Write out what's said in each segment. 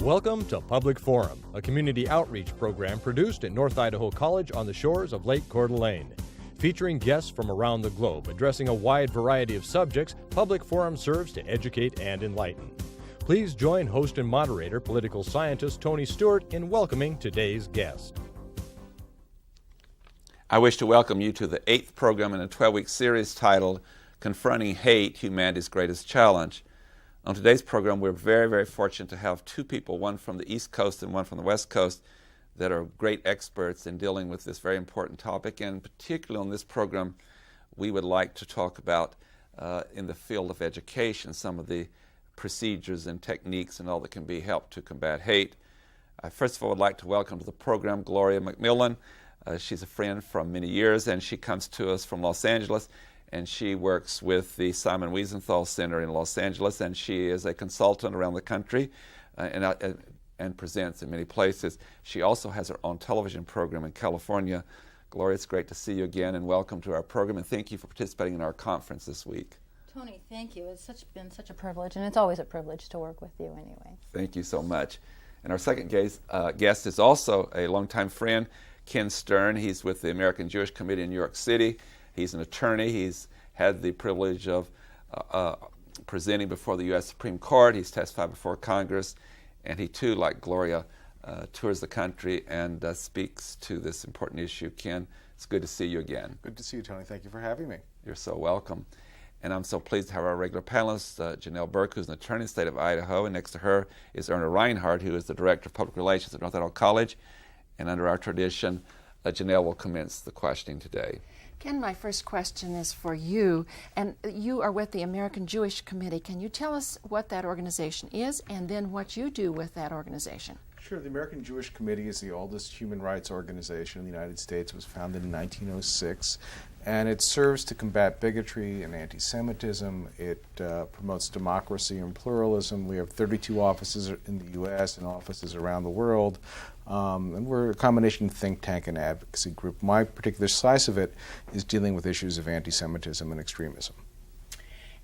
Welcome to Public Forum, a community outreach program produced at North Idaho College on the shores of Lake Coeur d'Alene. Featuring guests from around the globe addressing a wide variety of subjects, Public Forum serves to educate and enlighten. Please join host and moderator, political scientist Tony Stewart, in welcoming today's guest. I wish to welcome you to the 8th program in a 12-week series titled Confronting Hate, Humanity's Greatest Challenge. On today's program, we're very, very fortunate to have two people, one from the East Coast and one from the West Coast, that are great experts in dealing with this very important topic. And particularly on this program, we would like to talk about, in the field of education, some of the procedures and techniques and all that can be helped to combat hate. First of all, I'd like to welcome to the program Gloria McMillan. She's a friend from many years, and she comes to us from Los Angeles, and she works with the Simon Wiesenthal Center in Los Angeles, and she is a consultant around the country and presents in many places. She also has her own television program in California. Gloria, it's great to see you again, and welcome to our program, and thank you for participating in our conference this week. Tony, thank you. It's been such a privilege, and it's always a privilege to work with you anyway. Thank you so much. And our second guest is also a longtime friend, Ken Stern. He's with the American Jewish Committee in New York City. He's an attorney. He's had the privilege of presenting before the U.S. Supreme Court. He's testified before Congress. And he, too, like Gloria, tours the country and speaks to this important issue. Ken, it's good to see you again. Good to see you, Tony. Thank you for having me. You're so welcome. And I'm so pleased to have our regular panelist, Janelle Burke, who's an attorney in the state of Idaho. And next to her is Erna Reinhardt, who is the Director of Public Relations at North Idaho College. And under our tradition, Janelle will commence the questioning today. Ken, my first question is for you, and you are with the American Jewish Committee. Can you tell us what that organization is and then what you do with that organization? Sure. The American Jewish Committee is the oldest human rights organization in the United States. It was founded in 1906, and it serves to combat bigotry and anti-Semitism. It promotes democracy and pluralism. We have 32 offices in the U.S. and offices around the world. And we're a combination think tank and advocacy group. My particular slice of it is dealing with issues of anti-Semitism and extremism.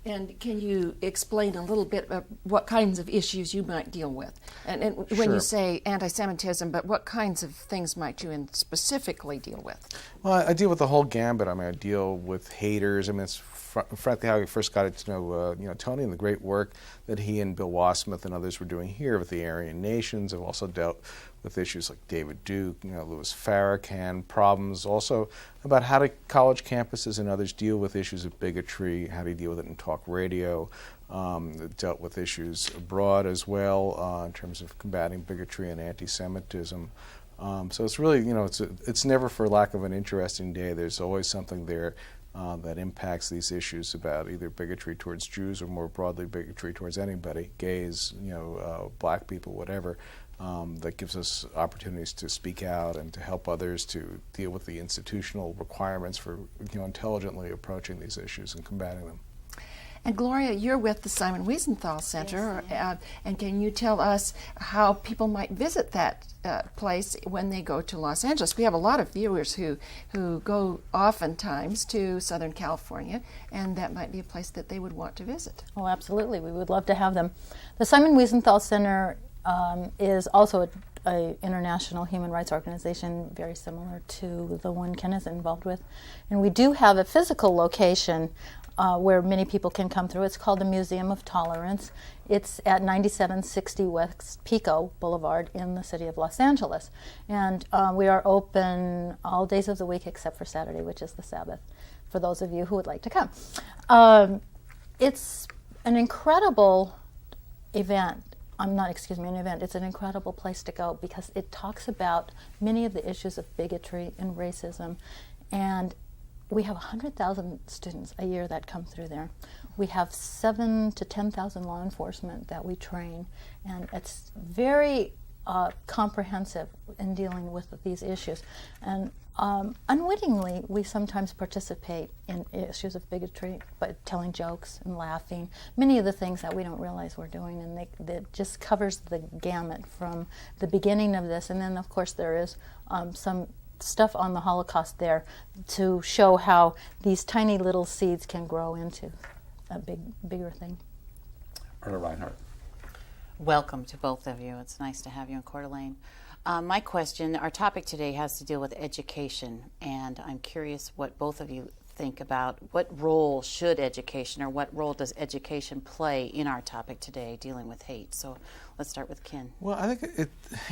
And can you explain a little bit of what kinds of issues you might deal with? And when Sure. you say anti-Semitism, but what kinds of things might you specifically deal with? Well, I deal with the whole gambit. I mean, I deal with haters. I mean, it's frankly how I first got to know Tony and the great work that he and Bill Wasmuth and others were doing here with the Aryan nations. I've also dealt with issues like David Duke, Louis Farrakhan, problems also about how do college campuses and others deal with issues of bigotry, how do you deal with it in talk radio, dealt with issues abroad as well in terms of combating bigotry and anti-Semitism. So it's really, it's never for lack of an interesting day. There's always something there that impacts these issues about either bigotry towards Jews or more broadly bigotry towards anybody, gays, black people, whatever. That gives us opportunities to speak out and to help others to deal with the institutional requirements for intelligently approaching these issues and combating them. And Gloria, you're with the Simon Wiesenthal Center, Yes, and can you tell us how people might visit that place when they go to Los Angeles? We have a lot of viewers who go oftentimes to Southern California, and that might be a place that they would want to visit. Oh, absolutely. We would love to have them. The Simon Wiesenthal Center is also an international human rights organization very similar to the one Ken is involved with. And we do have a physical location where many people can come through. It's called the Museum of Tolerance. It's at 9760 West Pico Boulevard in the city of Los Angeles. And we are open all days of the week except for Saturday, which is the Sabbath, for those of you who would like to come. It's an incredible event. It's an incredible place to go because it talks about many of the issues of bigotry and racism. And we have 100,000 students a year that come through there. We have 7,000 to 10,000 law enforcement that we train. And it's very comprehensive in dealing with these issues. And unwittingly, we sometimes participate in issues of bigotry by telling jokes and laughing. Many of the things that we don't realize we're doing, and that just covers the gamut from the beginning of this. And then, of course, there is some stuff on the Holocaust there to show how these tiny little seeds can grow into a bigger thing. Erna Reinhardt. Welcome to both of you. It's nice to have you in Coeur d'Alene. My question, our topic today has to deal with education, and I'm curious what both of you think about what role should education, or what role does education play in our topic today, dealing with hate. So let's start with Ken. Well, I think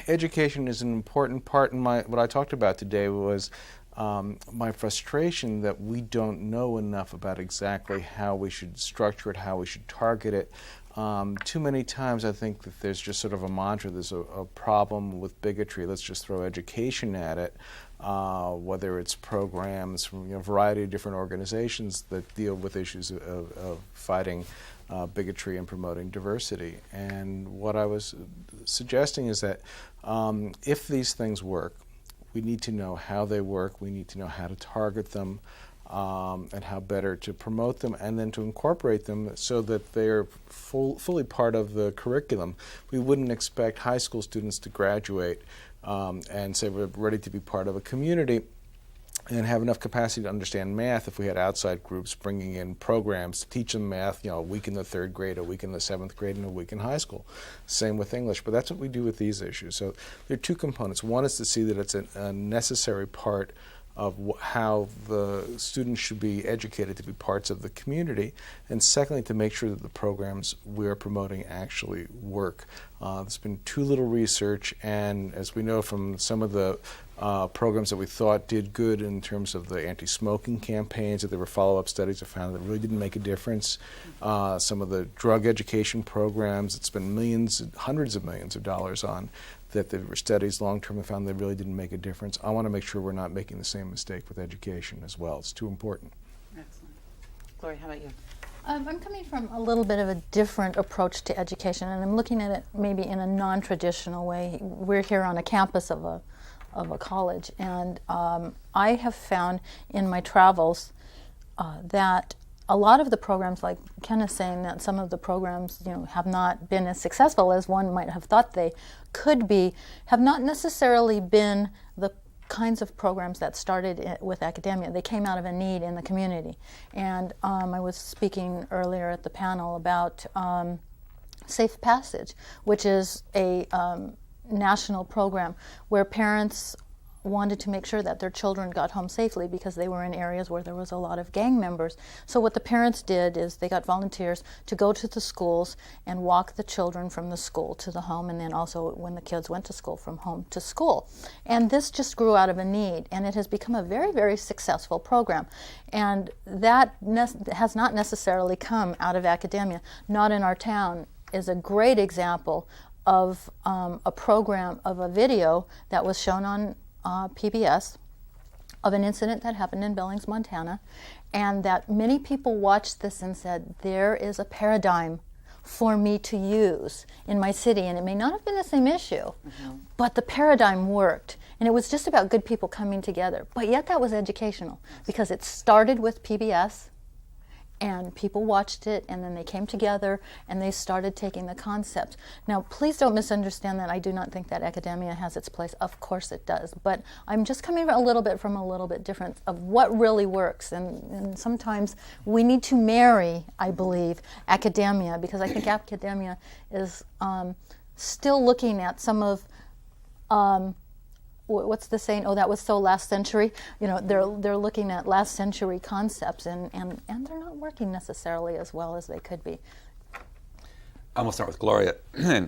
education is an important part in what I talked about today was my frustration that we don't know enough about exactly how we should structure it, how we should target it. Too many times I think that there's just sort of a mantra, there's a problem with bigotry, let's just throw education at it, whether it's programs from a variety of different organizations that deal with issues of fighting bigotry and promoting diversity. And what I was suggesting is that if these things work, we need to know how they work, we need to know how to target them, and how better to promote them, and then to incorporate them so that they're fully part of the curriculum. We wouldn't expect high school students to graduate and say we're ready to be part of a community and have enough capacity to understand math if we had outside groups bringing in programs to teach them math, a week in the 3rd grade, a week in the 7th grade, and a week in high school. Same with English, but that's what we do with these issues. So there are two components. One is to see that it's a necessary part of how the students should be educated to be parts of the community, and secondly, to make sure that the programs we're promoting actually work. There's been too little research, and as we know from some of the programs that we thought did good in terms of the anti-smoking campaigns, that there were follow-up studies that found that really didn't make a difference. Some of the drug education programs, it's been millions, hundreds of millions of dollars on, that there were studies long-term that found they really didn't make a difference. I want to make sure we're not making the same mistake with education as well. It's too important. Excellent. Gloria, how about you? I'm coming from a little bit of a different approach to education, and I'm looking at it maybe in a non-traditional way. We're here on a campus of a college, and I have found in my travels that a lot of the programs, like Ken is saying, that some of the programs, have not been as successful as one might have thought they could be, have not necessarily been the kinds of programs that started with academia. They came out of a need in the community. And I was speaking earlier at the panel about Safe Passage, which is a national program where parents wanted to make sure that their children got home safely because they were in areas where there was a lot of gang members. So what the parents did is they got volunteers to go to the schools and walk the children from the school to the home, and then also when the kids went to school, from home to school. And this just grew out of a need, and it has become a very, very successful program. And that has not necessarily come out of academia. Not in Our Town is a great example of a program, of a video that was shown on PBS of an incident that happened in Billings, Montana, and that many people watched this and said, there is a paradigm for me to use in my city, and it may not have been the same issue, but the paradigm worked, and it was just about good people coming together. But yet that was educational, because it started with PBS, and people watched it, and then they came together and they started taking the concept. Now, please don't misunderstand that I do not think that academia has its place. Of course it does. But I'm just coming from a little bit different of what really works. And sometimes we need to marry, I believe, academia, because I think academia is still looking at some of what's the saying? Oh, that was so last century. They're looking at last century concepts, and they're not working necessarily as well as they could be. I'm going to start with Gloria.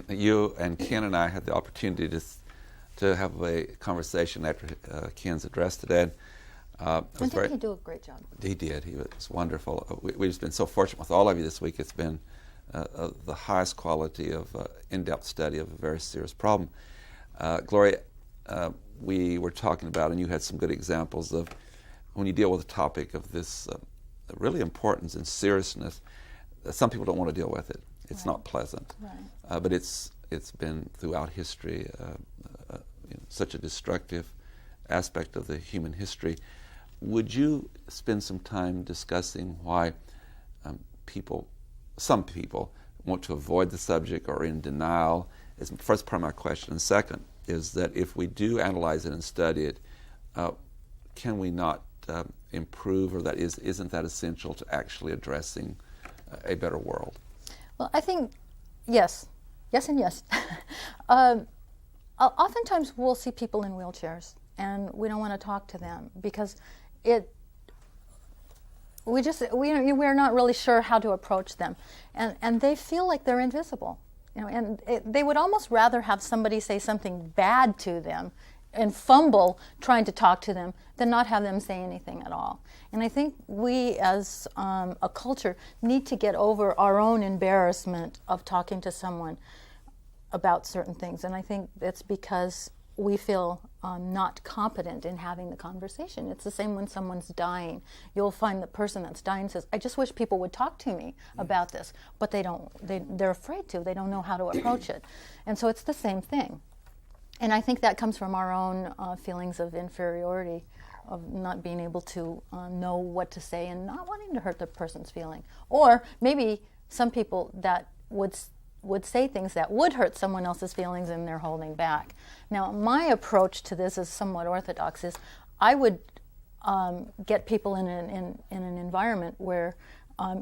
You and Ken and I had the opportunity to have a conversation after Ken's address today. I think he did a great job. He did. He was wonderful. We've just been so fortunate with all of you this week. It's been the highest quality of in-depth study of a very serious problem. Gloria, we were talking about, and you had some good examples of when you deal with a topic of this really importance and seriousness, some people don't want to deal with it. It's not pleasant, but it's been throughout history such a destructive aspect of the human history. Would you spend some time discussing why some people want to avoid the subject or are in denial? Is the first part of my question. And second is that if we do analyze it and study it, can we not improve, or isn't that essential to actually addressing a better world? Well, I think, yes, Yes and yes. Oftentimes we'll see people in wheelchairs, and we don't want to talk to them because we're not really sure how to approach them, and they feel like they're invisible, and they would almost rather have somebody say something bad to them and fumble trying to talk to them than not have them say anything at all. And I think we as a culture need to get over our own embarrassment of talking to someone about certain things, and I think it's because we feel not competent in having the conversation. It's the same when someone's dying. You'll find the person that's dying says, I just wish people would talk to me about this, but they don't. They're afraid to. They don't know how to approach it. And so it's the same thing. And I think that comes from our own feelings of inferiority, of not being able to know what to say and not wanting to hurt the person's feeling. Or maybe some people that would say things that would hurt someone else's feelings and they're holding back. Now, my approach to this is somewhat orthodox. Is I would get people in an environment where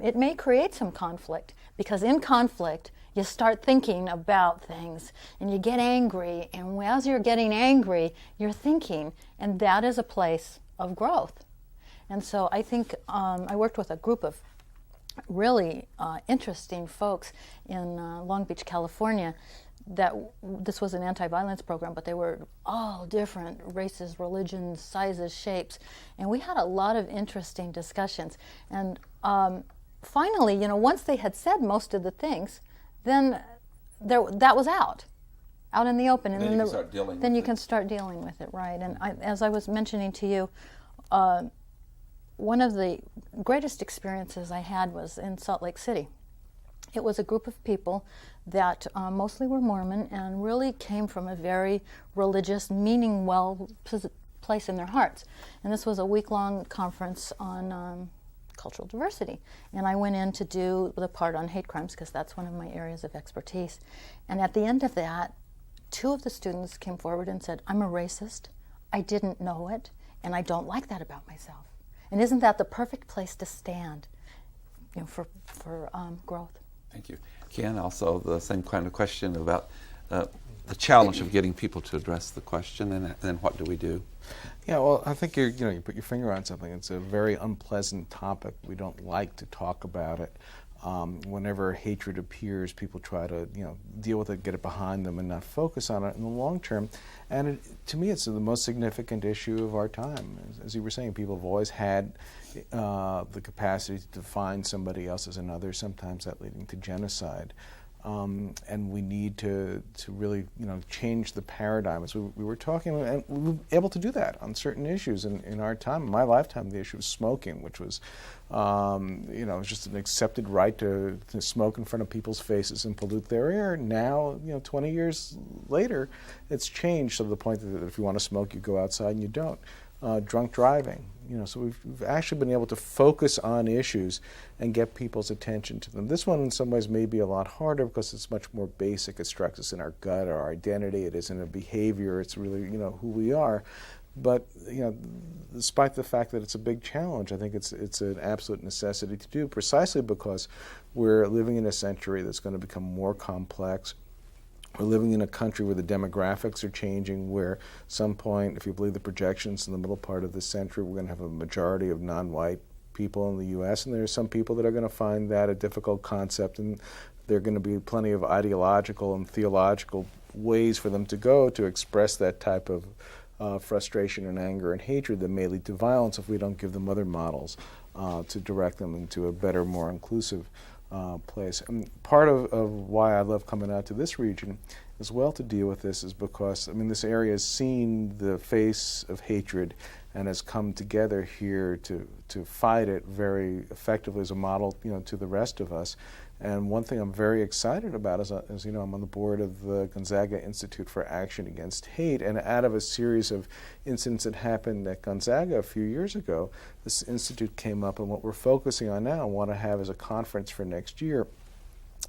it may create some conflict, because in conflict you start thinking about things and you get angry, and as you're getting angry you're thinking, and that is a place of growth. And so I think I worked with a group of really interesting folks in Long Beach, California. This was an anti-violence program, but they were all different races, religions, sizes, shapes, and we had a lot of interesting discussions. And finally, once they had said most of the things, then that was out in the open, and then you can start dealing with it, right? And as I was mentioning to you, one of the greatest experiences I had was in Salt Lake City. It was a group of people that mostly were Mormon and really came from a very religious, meaning well place in their hearts. And this was a week-long conference on cultural diversity. And I went in to do the part on hate crimes because that's one of my areas of expertise. And at the end of that, 2 of the students came forward and said, I'm a racist, I didn't know it, and I don't like that about myself. And isn't that the perfect place to stand, for growth? Thank you. Ken, also the same kind of question about the challenge of getting people to address the question, and then what do we do? Yeah, well, I think you put your finger on something. It's a very unpleasant topic. We don't like to talk about it. Whenever hatred appears, people try to deal with it, get it behind them, and not focus on it in the long term. And to me, it's the most significant issue of our time. As you were saying, people have always had the capacity to define somebody else as another, sometimes that leading to genocide. And we need to really change the paradigm. As we were talking, and we were able to do that on certain issues in our time. In my lifetime, the issue of smoking, which was just an accepted right to smoke in front of people's faces and pollute their air. Now, 20 years later, it's changed to the point that if you want to smoke, you go outside and you don't. Drunk driving, so we've actually been able to focus on issues and get people's attention to them. This one in some ways may be a lot harder because it's much more basic. It strikes us in our gut, our identity. It isn't a behavior. It's really, who we are. But, despite the fact that it's a big challenge, I think it's an absolute necessity to do, precisely because we're living in a century that's going to become more complex. We're living in a country where the demographics are changing, where at some point, if you believe the projections in the middle part of the century, we're going to have a majority of non-white people in the U.S., and there are some people that are going to find that a difficult concept, and there are going to be plenty of ideological and theological ways for them to go to express that type of frustration and anger and hatred that may lead to violence if we don't give them other models to direct them into a better, more inclusive place. And part of why I love coming out to this region as well to deal with this is because, this area has seen the face of hatred and has come together here to fight it very effectively as a model, to the rest of us. And one thing I'm very excited about is I'm on the board of the Gonzaga Institute for Action Against Hate, and out of a series of incidents that happened at Gonzaga a few years ago, this institute came up, and what we're focusing on now and want to have as a conference for next year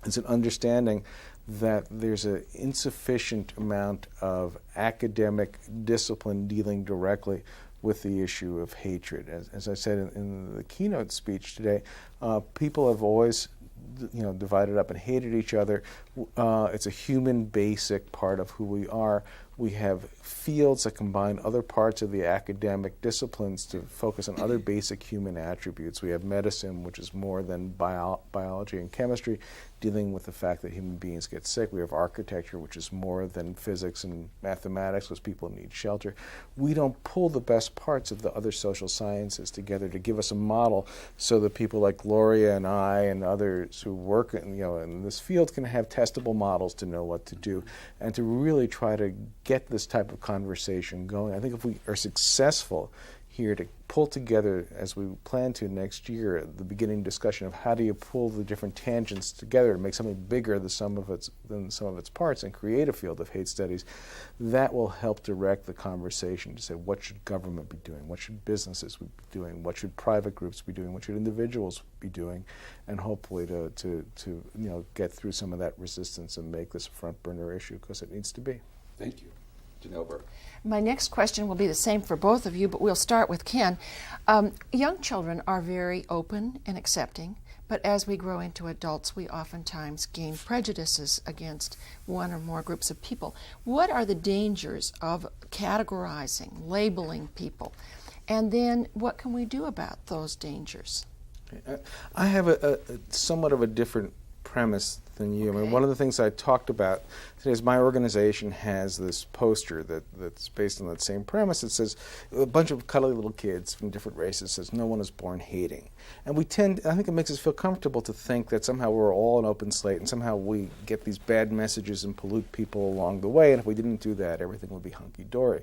is an understanding that there's an insufficient amount of academic discipline dealing directly with the issue of hatred. As I said in the keynote speech today, people have always divided up and hated each other. It's a human basic part of who we are. We have fields that combine other parts of the academic disciplines to focus on other basic human attributes. We have medicine, which is more than biology and chemistry, dealing with the fact that human beings get sick. We have architecture, which is more than physics and mathematics, because people need shelter. We don't pull the best parts of the other social sciences together to give us a model so that people like Gloria and I and others who work in this field can have testable models to know what to do and to really try to get this type of conversation going. I think if we are successful here to pull together, as we plan to next year, the beginning discussion of how do you pull the different tangents together to make something bigger than the sum of its parts and create a field of hate studies, that will help direct the conversation to say, what should government be doing? What should businesses be doing? What should private groups be doing? What should individuals be doing? And hopefully to get through some of that resistance and make this a front burner issue, because it needs to be. Thank you. Janelle Burke. My next question will be the same for both of you, but we'll start with Ken. Young children are very open and accepting, but as we grow into adults, we oftentimes gain prejudices against one or more groups of people. What are the dangers of categorizing, labeling people? And then what can we do about those dangers? I have a somewhat of a different premise than you. I mean, one of the things I talked about today is my organization has this poster that's based on that same premise. It says, a bunch of cuddly little kids from different races says, no one is born hating. And I think it makes us feel comfortable to think that somehow we're all an open slate and somehow we get these bad messages and pollute people along the way, and if we didn't do that, everything would be hunky-dory.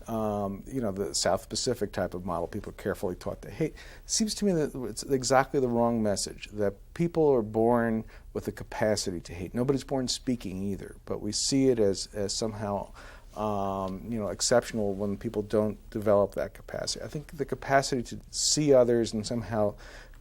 The South Pacific type of model, people are carefully taught to hate. It seems to me that it's exactly the wrong message, that people are born with the capacity to hate. Nobody's born speaking either, but we see it as somehow exceptional when people don't develop that capacity. I think the capacity to see others and somehow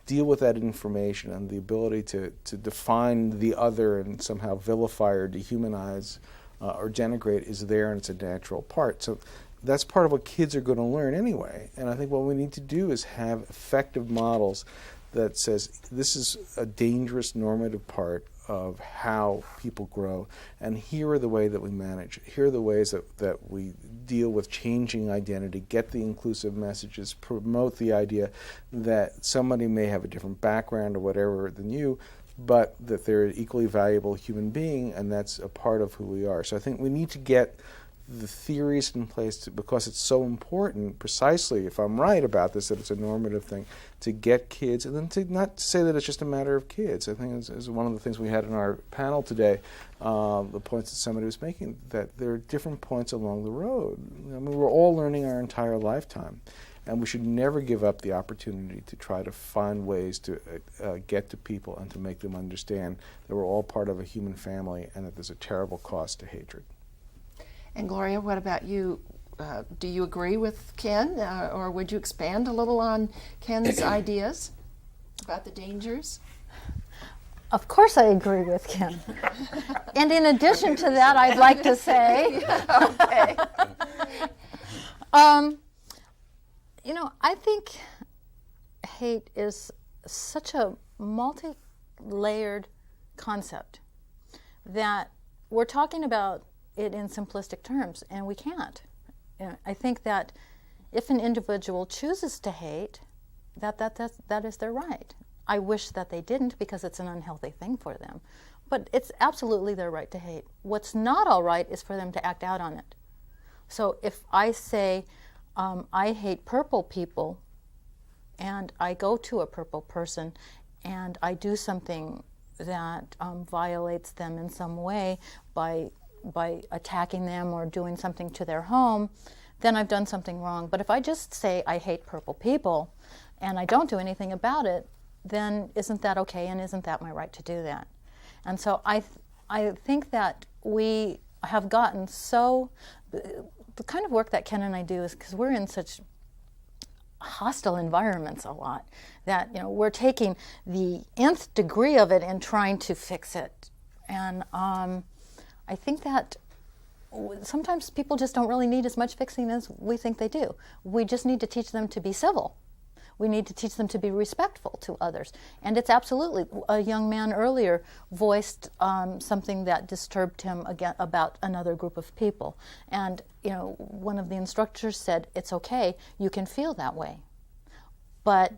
deal with that information and the ability to define the other and somehow vilify or dehumanize or denigrate is there, and it's a natural part. So that's part of what kids are going to learn anyway. And I think what we need to do is have effective models that says this is a dangerous normative part of how people grow, and here are the way that we manage. Here are the ways that we deal with changing identity, get the inclusive messages, promote the idea that somebody may have a different background or whatever than you, but that they're an equally valuable human being, and that's a part of who we are. So I think we need to get the theories in place because it's so important, precisely, if I'm right about this, that it's a normative thing, to get kids, and then to not say that it's just a matter of kids. I think it's one of the things we had in our panel today, the points that somebody was making, that there are different points along the road. I mean, we're all learning our entire lifetime, and we should never give up the opportunity to try to find ways to get to people and to make them understand that we're all part of a human family and that there's a terrible cost to hatred. And Gloria, what about you? Do you agree with Ken, or would you expand a little on Ken's ideas about the dangers? Of course I agree with Ken. And in addition to that, I'd like to say, Okay. I think hate is such a multi-layered concept that we're talking about it in simplistic terms, and we can't. I think that if an individual chooses to hate, that is their right. I wish that they didn't, because it's an unhealthy thing for them. But it's absolutely their right to hate. What's not all right is for them to act out on it. So if I say, I hate purple people, and I go to a purple person, and I do something that violates them in some way by attacking them or doing something to their home, then I've done something wrong. But if I just say I hate purple people and I don't do anything about it, then isn't that okay, and isn't that my right to do that? And so I think that we have gotten so, the kind of work that Ken and I do is because we're in such hostile environments a lot, that we're taking the nth degree of it and trying to fix it. And I think that sometimes people just don't really need as much fixing as we think they do. We just need to teach them to be civil. We need to teach them to be respectful to others. And it's absolutely, a young man earlier voiced something that disturbed him again about another group of people. And, one of the instructors said, it's okay, you can feel that way. But,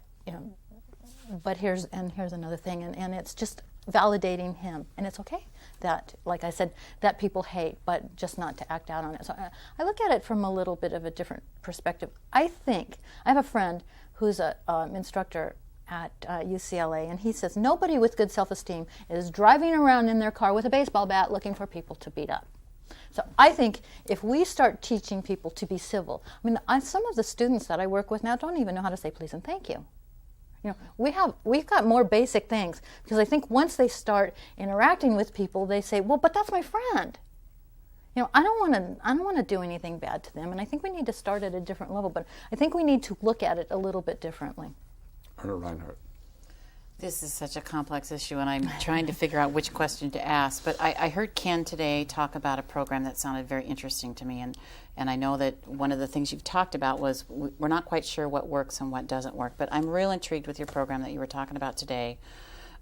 but here's another thing, and it's just validating him. And it's okay that, like I said, that people hate, but just not to act out on it. So I look at it from a little bit of a different perspective. I have a friend who's an instructor at UCLA, and he says nobody with good self-esteem is driving around in their car with a baseball bat looking for people to beat up. So I think if we start teaching people to be civil, some of the students that I work with now don't even know how to say please and thank you. We've got more basic things, because I think once they start interacting with people, they say, well, but that's my friend. I don't want to do anything bad to them, and I think we need to start at a different level, but I think we need to look at it a little bit differently. Arnold Reinhardt. This is such a complex issue, and I'm trying to figure out which question to ask. But I heard Ken today talk about a program that sounded very interesting to me, and I know that one of the things you've talked about was we're not quite sure what works and what doesn't work. But I'm real intrigued with your program that you were talking about today,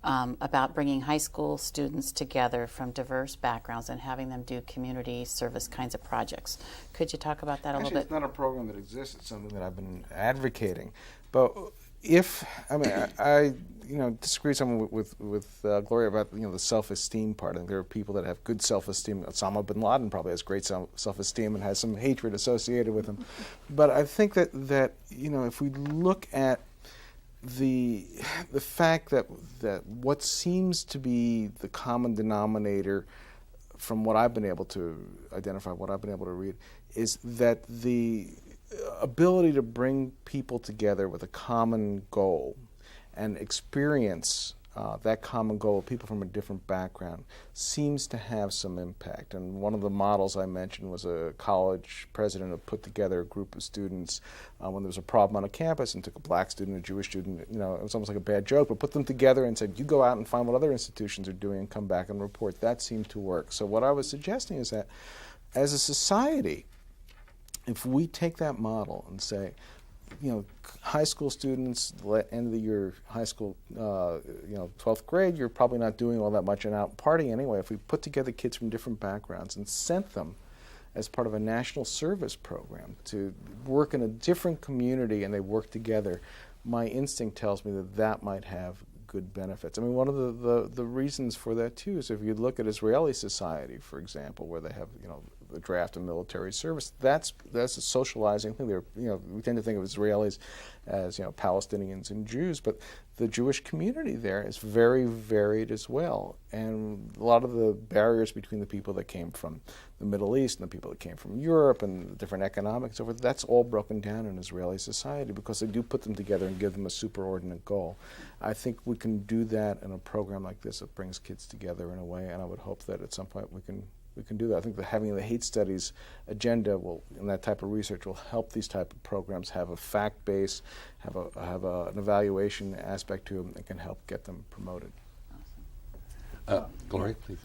about bringing high school students together from diverse backgrounds and having them do community service kinds of projects. Could you talk about that a little bit? It's not a program that exists. It's something that I've been advocating. But I disagree some with Gloria about the self-esteem part. I think there are people that have good self-esteem. Osama bin Laden probably has great self-esteem and has some hatred associated with him. But I think that if we look at the fact that what seems to be the common denominator from what I've been able to identify, what I've been able to read, is that the ability to bring people together with a common goal and experience that common goal, people from a different background, seems to have some impact. And one of the models I mentioned was a college president who put together a group of students when there was a problem on a campus, and took a black student, a Jewish student, it was almost like a bad joke, but put them together and said, you go out and find what other institutions are doing and come back and report. That seemed to work. So what I was suggesting is that as a society, if we take that model and say, high school students, end of the year, high school, 12th grade, you're probably not doing all that much and out partying anyway. If we put together kids from different backgrounds and sent them as part of a national service program to work in a different community and they work together, my instinct tells me that might have good benefits. One of the reasons for that too is if you look at Israeli society, for example, where they have the draft of military service, that's a socializing thing. We tend to think of Israelis as Palestinians and Jews, but the Jewish community there is very varied as well. And a lot of the barriers between the people that came from the Middle East and the people that came from Europe and the different economics over, that's all broken down in Israeli society because they do put them together and give them a superordinate goal. I think we can do that in a program like this that brings kids together in a way, and I would hope that at some point we can do that. I think that having the hate studies agenda and that type of research will help these type of programs have a fact base, have an evaluation aspect to them that can help get them promoted. Gloria, please.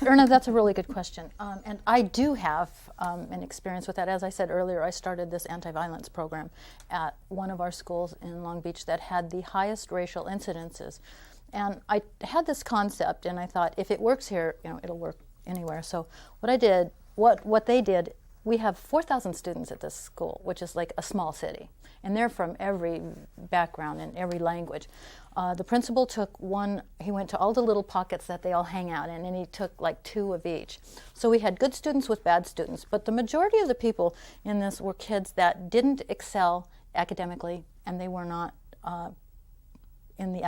Erna, that's a really good question. And I do have an experience with that. As I said earlier, I started this anti-violence program at one of our schools in Long Beach that had the highest racial incidences. And I had this concept, and I thought, if it works here, it'll work anywhere. So what they did, we have 4,000 students at this school, which is like a small city. And they're from every background and every language. The principal took he went to all the little pockets that they all hang out in, and he took like 2 of each. So we had good students with bad students, but the majority of the people in this were kids that didn't excel academically, and they were not in the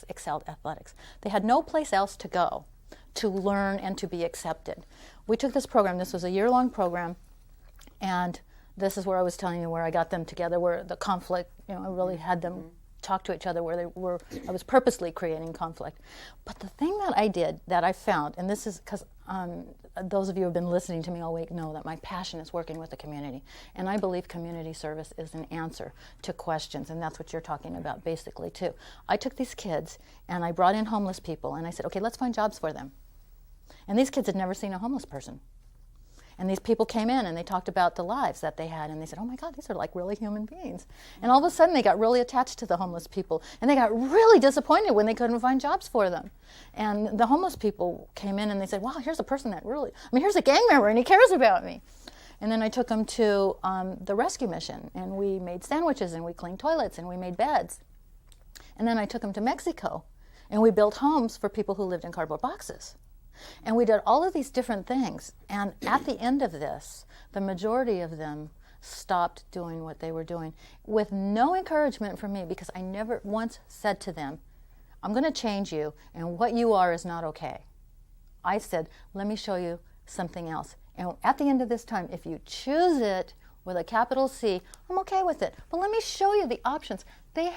excelled athletics. They had no place else to go to learn and to be accepted. We took this program, this was a year-long program, and this is where I was telling you where I got them together, where the conflict, I really had them talk to each other, I was purposely creating conflict. But the thing that I did, that I found, and this is because those of you who have been listening to me all week know that my passion is working with the community. And I believe community service is an answer to questions, and that's what you're talking about basically too. I took these kids and I brought in homeless people and I said, okay, let's find jobs for them. And these kids had never seen a homeless person. And these people came in and they talked about the lives that they had, and they said, oh my God, these are like really human beings. And all of a sudden they got really attached to the homeless people, and they got really disappointed when they couldn't find jobs for them. And the homeless people came in and they said, wow, here's a person that really, here's a gang member and he cares about me. And then I took them to the rescue mission, and we made sandwiches and we cleaned toilets and we made beds. And then I took them to Mexico, and we built homes for people who lived in cardboard boxes. And we did all of these different things. And at the end of this, the majority of them stopped doing what they were doing with no encouragement from me, because I never once said to them, I'm going to change you, and what you are is not okay. I said, let me show you something else. And at the end of this time, if you choose it with a capital C, I'm okay with it. But let me show you the options. They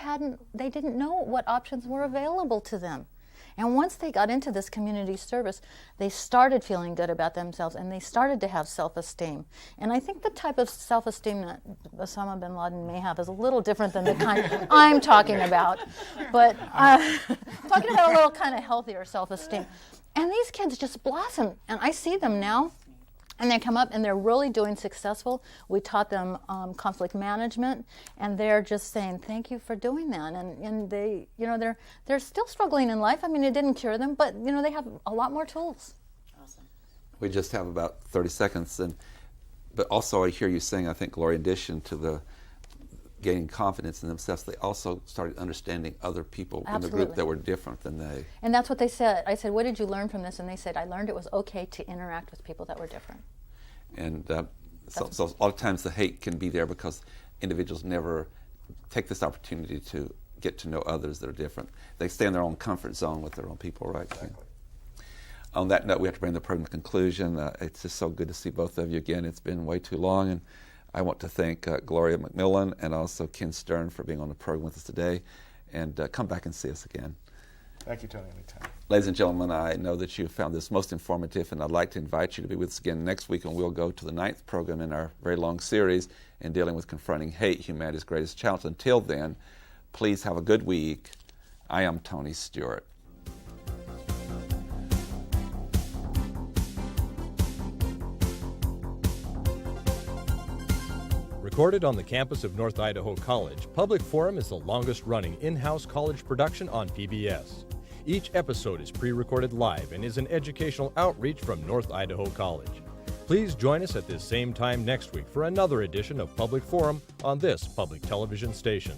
didn't know what options were available to them. And once they got into this community service, they started feeling good about themselves, and they started to have self-esteem. And I think the type of self-esteem that Osama bin Laden may have is a little different than the kind I'm talking about. But talking about a little kind of healthier self-esteem. And these kids just blossom. And I see them now. And they come up and they're really doing successful. We taught them conflict management, and they're just saying, thank you for doing that. And they, they're still struggling in life. I mean, it didn't cure them, but they have a lot more tools. Awesome. We just have about 30 seconds, but also I hear you saying, I think, Gloria, in addition to the gaining confidence in themselves, they also started understanding other people in the group that were different than they. And that's what they said. I said, what did you learn from this? And they said, I learned it was okay to interact with people that were different. And so a lot of times the hate can be there because individuals never take this opportunity to get to know others that are different. They stay in their own comfort zone with their own people, right? Exactly. On that note, we have to bring the program to conclusion. It's just so good to see both of you again. It's been way too long, and I want to thank Gloria McMillan and also Ken Stern for being on the program with us today. And come back and see us again. Thank you, Tony. Anytime. Ladies and gentlemen, I know that you found this most informative, and I'd like to invite you to be with us again next week, and we'll go to the 9th program in our very long series in dealing with confronting hate, humanity's greatest challenge. Until then, please have a good week. I am Tony Stewart. Recorded on the campus of North Idaho College, Public Forum is the longest-running in-house college production on PBS. Each episode is pre-recorded live and is an educational outreach from North Idaho College. Please join us at this same time next week for another edition of Public Forum on this public television station.